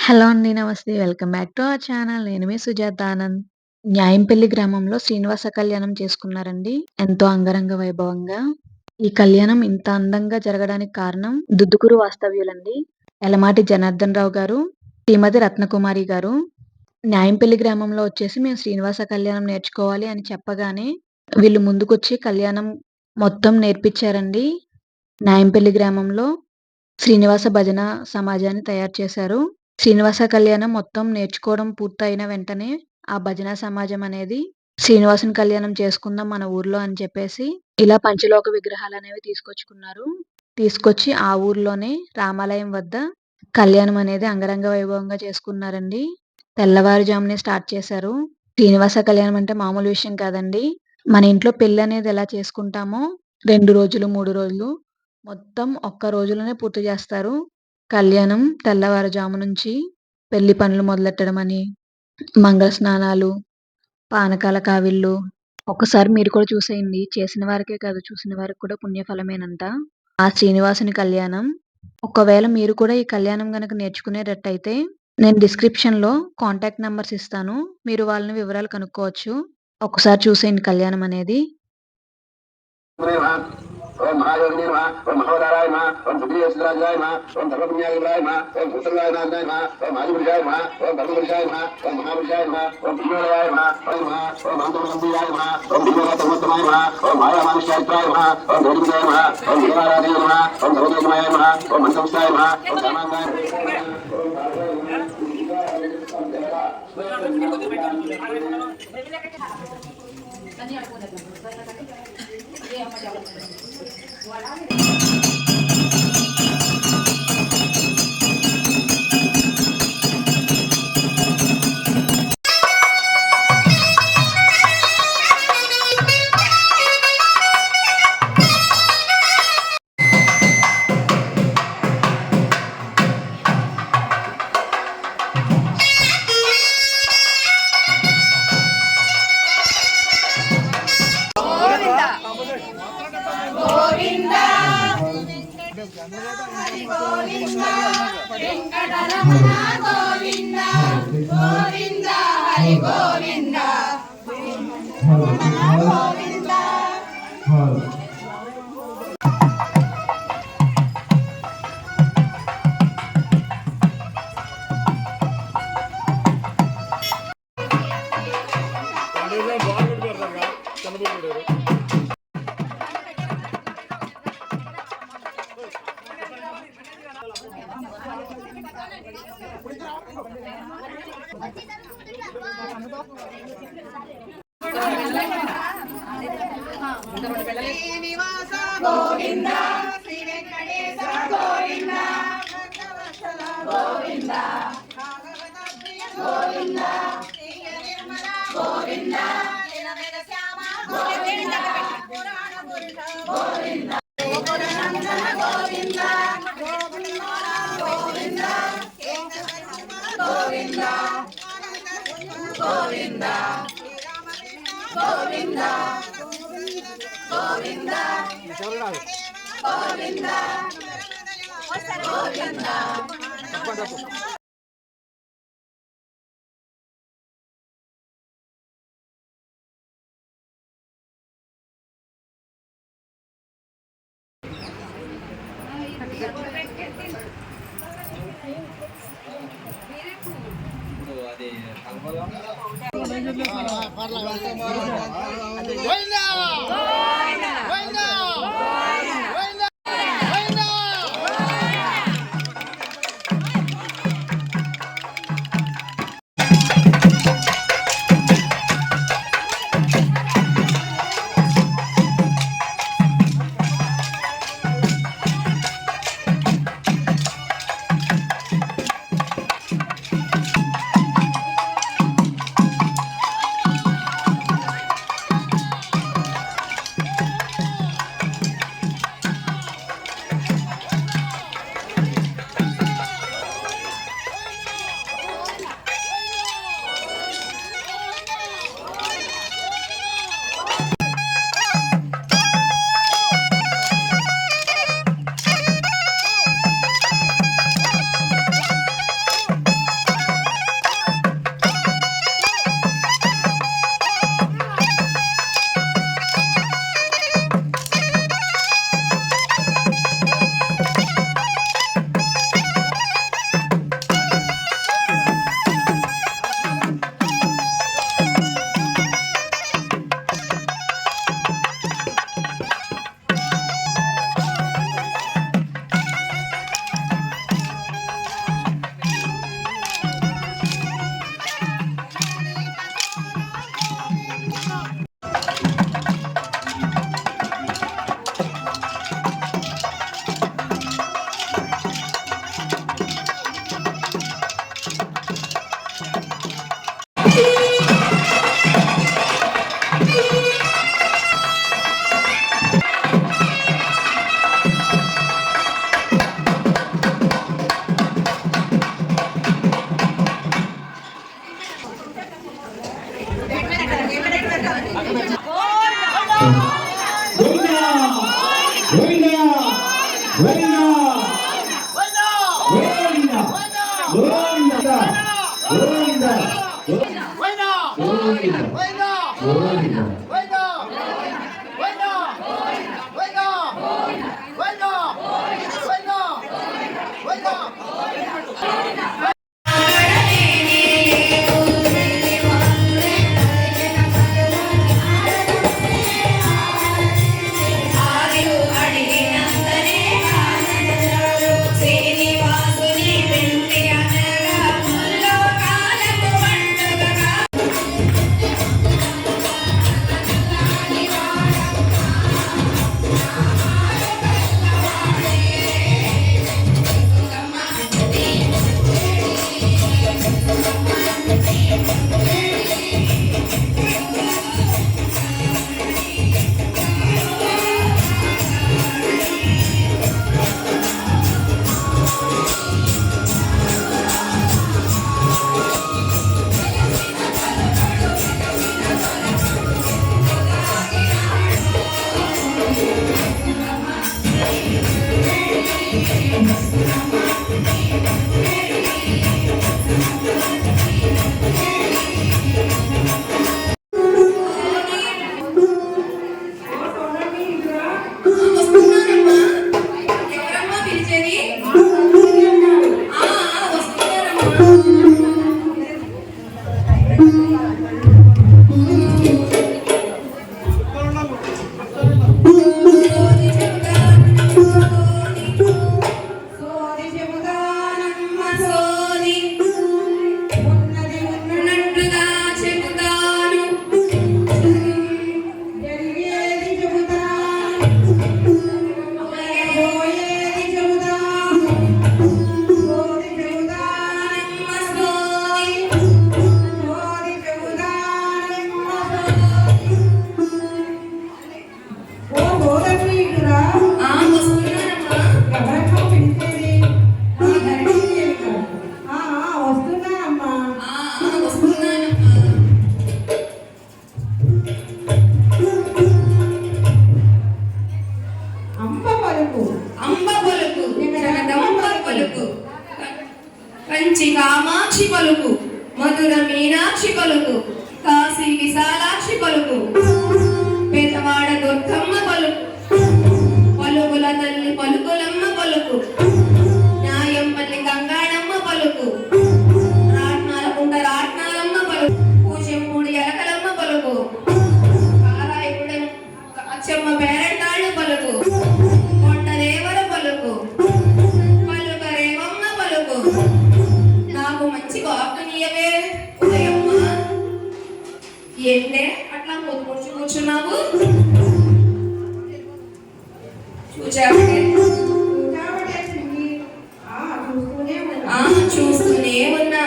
Hello అండి. నమస్తే. Welcome back to our channel. నేను మీ సుజాత ఆనంద్. న్యాయంపల్లి గ్రామంలో శ్రీనివాస కళ్యాణం చేసుకున్నారండి. ఎంతో అంగరంగ వైభవంగా. ఈ కళ్యాణం ఇంత అందంగా జరగడానికి కారణం దుద్దుకూరు వాస్తవ్యులండి. యలమాటి జనార్దన్ రావు గారు, శ్రీమతి రత్నకుమారి గారు. న్యాయంపల్లి గ్రామంలో వచ్చేసి మేము శ్రీనివాస కళ్యాణం నేర్చుకోవాలి అని చెప్పగానే వీళ్ళు ముందుకొచ్చి కళ్యాణం మొత్తం నేర్పించారండి. న్యాయంపల్లి గ్రామంలో శ్రీనివాస భజన సమాజాన్ని తయారు చేశారు. శ్రీనివాస కళ్యాణం మొత్తం నేర్చుకోవడం పూర్తయిన వెంటనే, ఆ భజన సమాజం అనేది శ్రీనివాసుని కళ్యాణం చేసుకుందాం మన ఊర్లో అని చెప్పేసి, ఇలా పంచలోక విగ్రహాలనేవి తీసుకొచ్చుకున్నారు. తీసుకొచ్చి ఆ ఊర్లోనే రామాలయం వద్ద కళ్యాణం అనేది అంగరంగ వైభవంగా చేసుకున్నారండి. తెల్లవారుజామునే స్టార్ట్ చేశారు. శ్రీనివాస కళ్యాణం అంటే మామూలు విషయం కాదండి. మన ఇంట్లో పెళ్లనేది ఎలా చేసుకుంటామో 2 రోజులు, 3 రోజులు మొత్తం ఒక్క రోజులోనే పూర్తి చేస్తారు. కళ్యాణం తెల్లవారుజాము నుంచి పెళ్లి పనులు మొదలెట్టడమని, మంగళ స్నానాలు, పానకాల కావిళ్ళు. ఒక్కసారి మీరు కూడా చూసేయండి. చేసిన వారికే కాదు చూసిన వారికి కూడా పుణ్యఫలమేనంట. ఆ శ్రీనివాసుని కళ్యాణం. ఒకవేళ మీరు కూడా ఈ కళ్యాణం గనక నేర్చుకునేటట్టయితే నేను డిస్క్రిప్షన్‌లో కాంటాక్ట్ నంబర్స్ ఇస్తాను. మీరు వాళ్ళని వివరాలు కనుక్కోవచ్చు. ఒకసారి చూసేయండి కళ్యాణం అనేది. ओम महायोगिने नमः ओम महोदराय नमः ओम सुप्रियसुराजाय नमः ओम धर्मपुण्याय नमः ओम भूतलायनाय नमः ओम आदिपुरुषाय नमः ओम धर्मपुरुषाय नमः ओम महापुरुषाय नमः ओम विष्णुराय नमः ओम अंतर्गंभीराय नमः ओम भीमनाथमोत्तमाय नमः ओम मायामानुष्याय नमः ओम धर्मजाय नमः ओम विराराधय नमः ओम धर्मजयमाय नमः ओम मंत्रस्ताय नमः ओम धर्मांगाय వెంకటరమణ గోవింద గోవింద హరి గోవింద గోవింద శ్రీనివాస గోవింద శ్రీ వెంకటేశ గోవింద భక్తవత్సల గోవింద భాగవత ప్రియ గోవింద శ్రీయ నిర్మల గోవింద నిలవేద శ్యామ గోవింద పురాణ పురుష గోవింద గోవింద గోవింద గోవింద గోవింద గోవింద గోవింద గోవింద గోవింద గోవింద అది గోవింద వైనా గోవింద వైనా గోవింద వైనా వైనా వైనా వైనా వైనా వైనా కంచి కామాక్షి పలుకు, మధుర మీనాక్షి పలుకు, కాశీ విశాలాక్షి పలుకు, పేదవాడ దుర్గమ్మ పలుకు, పలుకుల తల్లి పలుకులమ్మ పలుకు, న్యాయంపల్లి గంగాడమ్మ పలుకు, రాట్నాలకుంట రాట్నాలమ్మ పలుకు, పూజంపూడి ఎలకలమ్మ పలుకు, కారాయపుడెం అచ్చమ్మ పేరంటాళ్ళు పలుకు, కొండదేవర పలుకు, పలుకరేవమ్మ పలుకు. నాకు మంచి వాక్కునియవే ఉదయమ్మ. ఏంటే అట్లా పొద్దుకొచ్చి కూర్చున్నావు? చూస్తూనే ఉన్నా.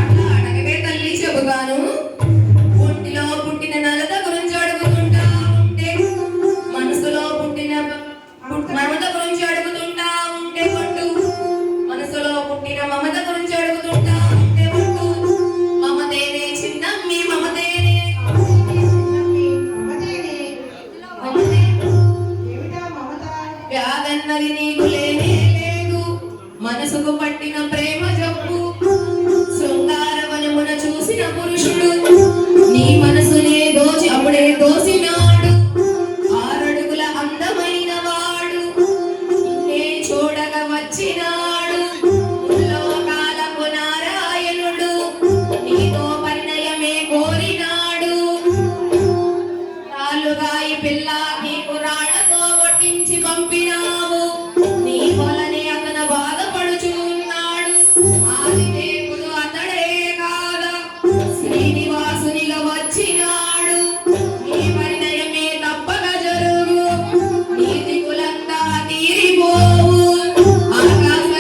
అట్లా అడగవే తల్లి, చెబుతాను. ఒంటిలో పుట్టిన నలత గురించి అడుగుతుంటా ఉంటే, మనసులో పుట్టిన మమత గురించి అడుగుతుంటా ఉంటే పట్టు, మనసులో పుట్టిన మమత గురించి అడుగుతుంటా ఉంటే పట్టు. మమతేనే చిన్నమ్మి మమతేనే, వ్యాధన్నది నీకు లేనే లేదు, మనసుకు పట్టిన ప్రేమ జబ్బు. శృంగారవనమున చూసిన పురుషుడు నీ మనసునే అప్పుడే దోసినాడు. 6 అడుగుల అందమైన వాడు నిన్నే చూడగా వచ్చినాడు. లోకాలకు నారాయణుడు నీతో పరిణయమే కోరినాడు. రాళ్ళుగాయి పిల్ల నీకు రాళ్లతో కొట్టించి పంపినావు. నీ వలనే అతను బాధపడుచున్నాడు. ఆదిదేవుడు అతడే కాదా శ్రీనివాసునిగా వచ్చినాడు. నీ పరిణయమే తప్పక జరుగు, నీ దిగులంతా తీరిపోవు. ఆకాశ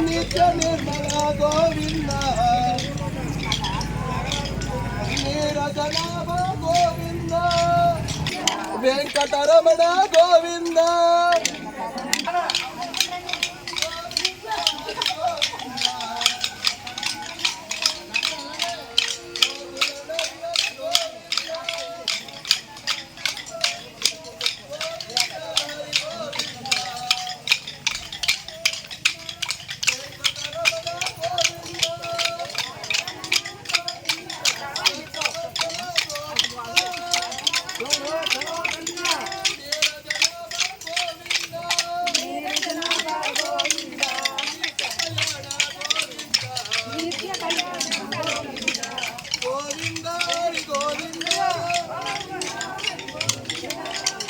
నిత్య నిర్మల గోవింద నీరజనాభ గోవింద వెంకటరమణ గోవింద గోవింద గోవింద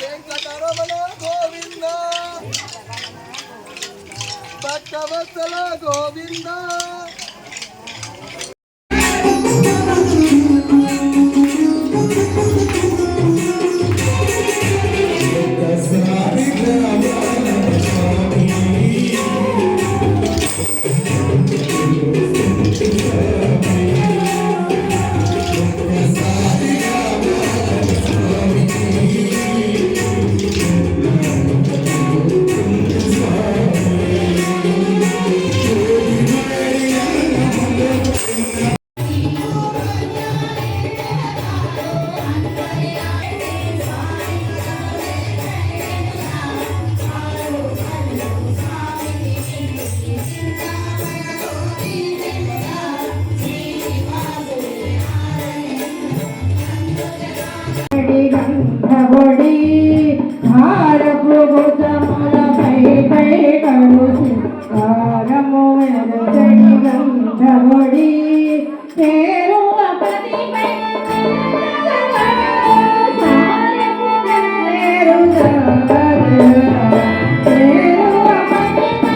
వెంకటరమణ గోవింద భక్తవత్సల గోవింద గంధబడి ధారపు భుజములపై కైకడు సింగారము వెలుగడి గంధబడి చేరువ పదిపై సారపు గన్నేరు చేరువ పంపి